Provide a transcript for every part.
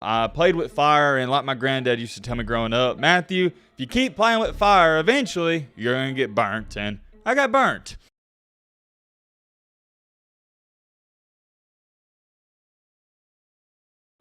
I played with fire, and like my granddad used to tell me growing up, Matthew, if you keep playing with fire, eventually you're going to get burnt, and I got burnt.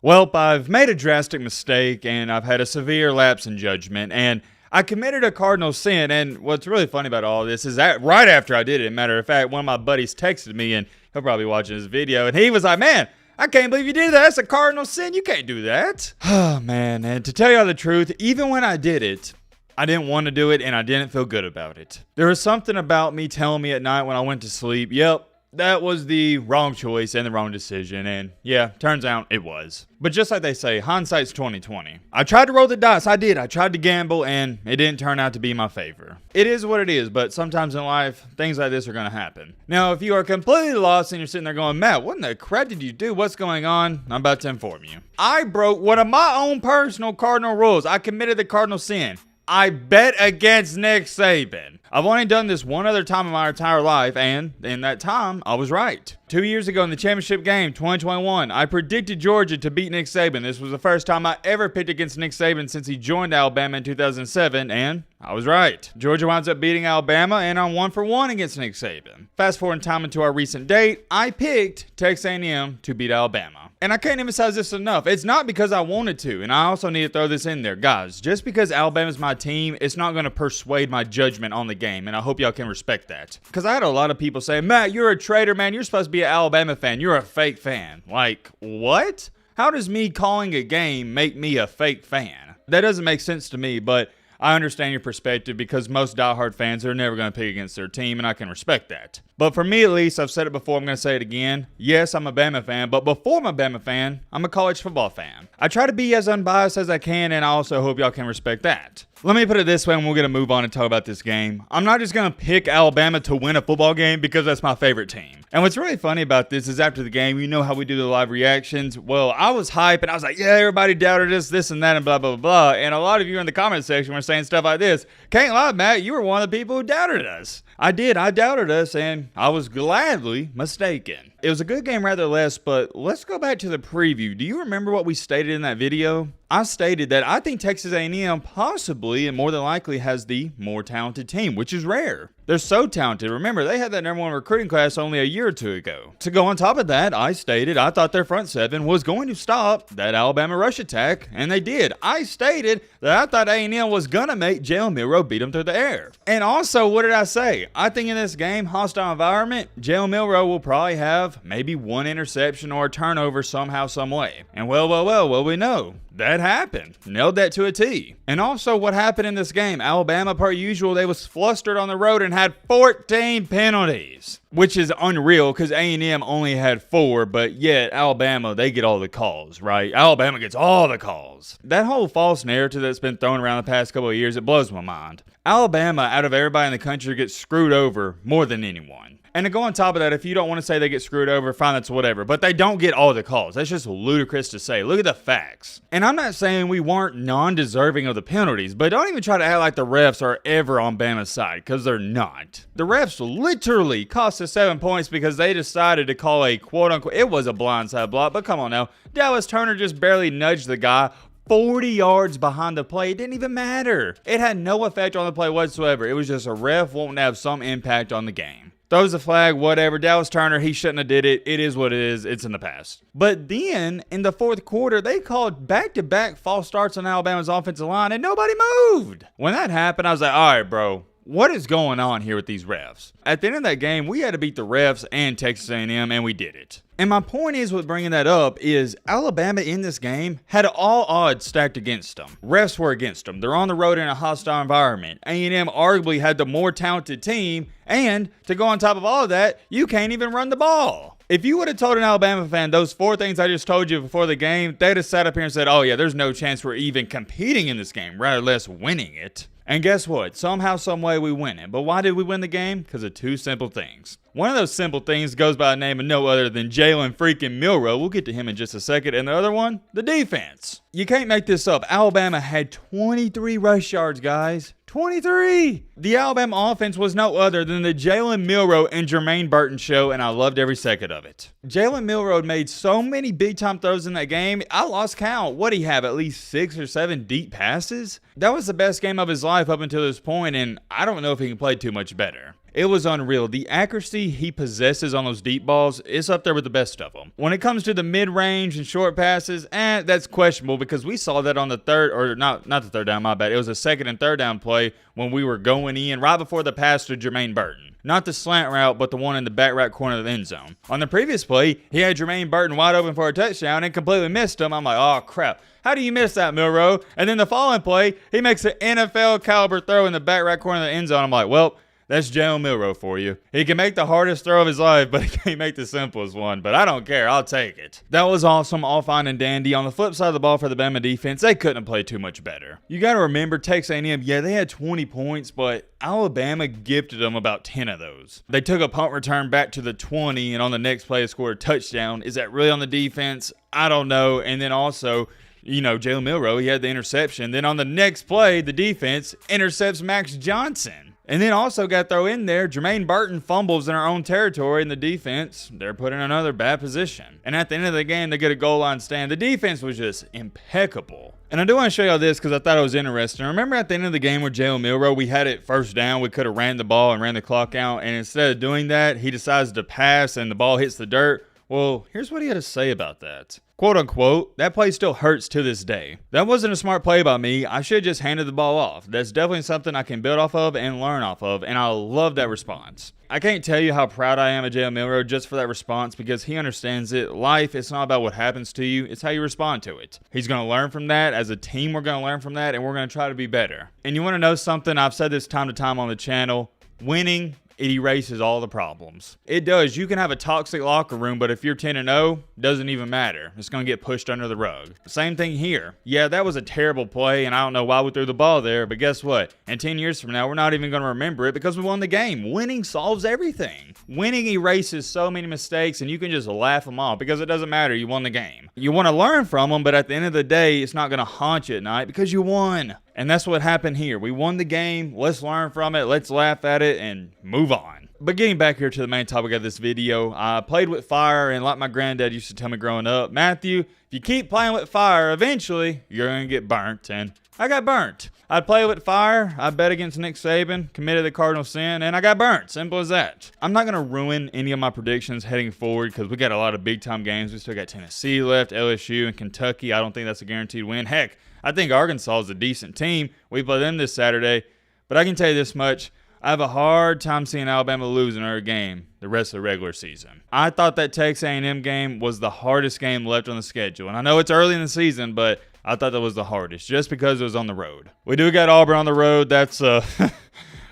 Well, I've made a drastic mistake, and I've had a severe lapse in judgment, and I committed a cardinal sin. And what's really funny about all this is that right after I did it, matter of fact, one of my buddies texted me, and he'll probably be watching this video, and he was like, man, I can't believe you did that. That's a cardinal sin. You can't do that. Oh, man. And to tell you the truth, even when I did it, I didn't want to do it, and I didn't feel good about it. There was something about me telling me at night when I went to sleep, yep, that was the wrong choice and the wrong decision, and yeah, turns out it was. But just like they say, hindsight's 20/20. I tried to roll the dice, I did. I tried to gamble, and it didn't turn out to be my favor. It is what it is, but sometimes in life, things like this are going to happen. Now, if you are completely lost and you're sitting there going, Matt, what in the crap did you do? What's going on? I'm about to inform you. I broke one of my own personal cardinal rules. I committed the cardinal sin. I bet against Nick Saban. I've only done this one other time in my entire life, and in that time, I was right. 2 years ago in the championship game, 2021, I predicted Georgia to beat Nick Saban. This was the first time I ever picked against Nick Saban since he joined Alabama in 2007, and I was right. Georgia winds up beating Alabama, and I'm 1-for-1 against Nick Saban. Fast forward in time into our recent date, I picked Texas A&M to beat Alabama. And I can't emphasize this enough. It's not because I wanted to, and I also need to throw this in there. Guys, just because Alabama's my team, it's not going to persuade my judgment on the game, and I hope y'all can respect that. Because I had a lot of people say, Matt, you're a traitor, man. You're supposed to be an Alabama fan. You're a fake fan. Like, what? How does me calling a game make me a fake fan? That doesn't make sense to me, but I understand your perspective because most diehard fans are never going to pick against their team, and I can respect that. But for me, at least, I've said it before, I'm going to say it again. Yes, I'm a Bama fan, but before I'm a Bama fan, I'm a college football fan. I try to be as unbiased as I can, and I also hope y'all can respect that. Let me put it this way, and we're going to move on and talk about this game. I'm not just going to pick Alabama to win a football game because that's my favorite team. And what's really funny about this is after the game, you know how we do the live reactions. Well, I was hype, and I was like, yeah, everybody doubted us, this and that, and blah, blah, blah, blah. And a lot of you in the comment section were saying stuff like this. Can't lie, Matt, you were one of the people who doubted us. I did. I doubted us, and I was gladly mistaken. It was a good game rather less, but let's go back to the preview. Do you remember what we stated in that video? I stated that I think Texas A&M possibly and more than likely has the more talented team, which is rare. They're so talented. Remember, they had that #1 recruiting class only a year or two ago. To go on top of that, I stated I thought their front seven was going to stop that Alabama rush attack, and they did. I stated that I thought A&M was going to make Jalen Milroe beat them through the air. And also, what did I say? I think in this game, hostile environment, Jalen Milroe will probably have maybe one interception or a turnover somehow, some way. And well, we know. That happened. Nailed that to a T. And also what happened in this game, Alabama, per usual, they was flustered on the road and had 14 penalties, which is unreal because A&M only had 4, but yet Alabama, they get all the calls, right? Alabama gets all the calls. That whole false narrative that's been thrown around the past couple of years, it blows my mind. Alabama, out of everybody in the country, gets screwed over more than anyone. And to go on top of that, if you don't want to say they get screwed over, fine, that's whatever. But they don't get all the calls. That's just ludicrous to say. Look at the facts. And I'm not saying we weren't non-deserving of the penalties, but don't even try to act like the refs are ever on Bama's side, because they're not. The refs literally cost us 7 points because they decided to call a quote-unquote, it was a blindside block, but come on now. Dallas Turner just barely nudged the guy 40 yards behind the play. It didn't even matter. It had no effect on the play whatsoever. It was just a ref wanting to have some impact on the game. Throws a flag, whatever. Dallas Turner, he shouldn't have did it. It is what it is. It's in the past. But then, in the fourth quarter, they called back-to-back false starts on Alabama's offensive line, and nobody moved. When that happened, I was like, all right, bro. What is going on here with these refs? At the end of that game, we had to beat the refs and Texas A&M, and we did it. And my point is with bringing that up is Alabama in this game had all odds stacked against them. Refs were against them. They're on the road in a hostile environment. A&M arguably had the more talented team, and to go on top of all of that, you can't even run the ball. If you would have told an Alabama fan those 4 things I just told you before the game, they'd have sat up here and said, oh yeah, there's no chance we're even competing in this game, rather less winning it. And guess what? Somehow, some way we win it. But why did we win the game? Because of 2 simple things. One of those simple things goes by the name of no other than Jalen freaking Milroe. We'll get to him in just a second. And the other one, the defense. You can't make this up. Alabama had 23 rush yards, guys. 23! The Alabama offense was no other than the Jalen Milroe and Jermaine Burton show, and I loved every second of it. Jalen Milroe made so many big-time throws in that game, I lost count. What did he have, at least 6 or 7 deep passes? That was the best game of his life up until this point, and I don't know if he can play too much better. It was unreal. The accuracy he possesses on those deep balls is up there with the best of them. When it comes to the mid-range and short passes, that's questionable because we saw that on the third, or not the third down, my bad. It was a second and third down play when we were going in right before the pass to Jermaine Burton. Not the slant route, but the one in the back right corner of the end zone. On the previous play, he had Jermaine Burton wide open for a touchdown and completely missed him. I'm like, oh, crap. How do you miss that, Milroe? And then the following play, he makes an NFL caliber throw in the back right corner of the end zone. I'm like, well, that's Jalen Milroe for you. He can make the hardest throw of his life, but he can't make the simplest one. But I don't care. I'll take it. That was awesome, all fine and dandy. On the flip side of the ball for the Bama defense, they couldn't have played too much better. You got to remember, Texas A&M, yeah, they had 20 points, but Alabama gifted them about 10 of those. They took a punt return back to the 20, and on the next play, they scored a touchdown. Is that really on the defense? I don't know. And then also, Jalen Milroe, he had the interception. Then on the next play, the defense intercepts Max Johnson. And then also got to throw in there, Jermaine Burton fumbles in our own territory, and the defense, they're put in another bad position. And at the end of the game, they get a goal line stand. The defense was just impeccable. And I do want to show y'all this because I thought it was interesting. Remember at the end of the game with Jalen Milroe, we had it first down. We could have ran the ball and ran the clock out. And instead of doing that, he decides to pass and the ball hits the dirt. Well, here's what he had to say about that. Quote unquote, that play still hurts to this day. That wasn't a smart play by me. I should have just handed the ball off. That's definitely something I can build off of and learn off of, and I love that response. I can't tell you how proud I am of Jalen Milroe just for that response because he understands it. Life, it's not about what happens to you, it's how you respond to it. He's going to learn from that. As a team, we're going to learn from that, and we're going to try to be better. And you want to know something? I've said this time to time on the channel. Winning, it erases all the problems. It does. You can have a toxic locker room, but if you're 10-0, doesn't even matter. It's going to get pushed under the rug. Same thing here. Yeah, that was a terrible play, and I don't know why we threw the ball there, but guess what? In 10 years from now, we're not even going to remember it because we won the game. Winning solves everything. Winning erases so many mistakes, and you can just laugh them off because it doesn't matter. You won the game. You want to learn from them, but at the end of the day, it's not going to haunt you at night because you won. And that's what happened here. We won the game. Let's learn from it. Let's laugh at it and move on. But getting back here to the main topic of this video, I played with fire, and like my granddad used to tell me growing up, Matthew, if you keep playing with fire, eventually you're going to get burnt. And I got burnt. I'd play with fire. I bet against Nick Saban, committed the cardinal sin, and I got burnt. Simple as that. I'm not going to ruin any of my predictions heading forward because we got a lot of big-time games. We still got Tennessee left, LSU, and Kentucky. I don't think that's a guaranteed win. Heck, I think Arkansas is a decent team. We play them this Saturday. But I can tell you this much. I have a hard time seeing Alabama lose another game the rest of the regular season. I thought that Texas A&M game was the hardest game left on the schedule. And I know it's early in the season, but I thought that was the hardest just because it was on the road. We do got Auburn on the road. That's, don't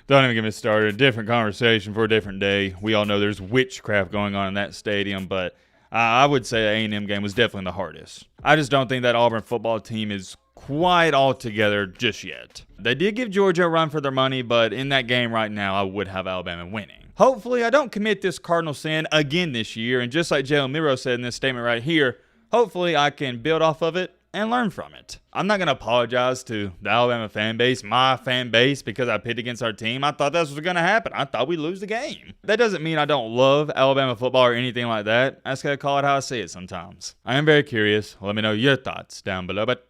even get me started. A different conversation for a different day. We all know there's witchcraft going on in that stadium, but I would say the A&M game was definitely the hardest. I just don't think that Auburn football team is quite all together just yet. They did give Georgia a run for their money, but in that game right now, I would have Alabama winning. Hopefully, I don't commit this cardinal sin again this year, and just like Jalen Milroe said in this statement right here, hopefully I can build off of it and learn from it. I'm not going to apologize to the Alabama fan base, my fan base, because I picked against our team. I thought that's what's going to happen. I thought we'd lose the game. That doesn't mean I don't love Alabama football or anything like that. I just got to call it how I see it sometimes. I am very curious. Let me know your thoughts down below. But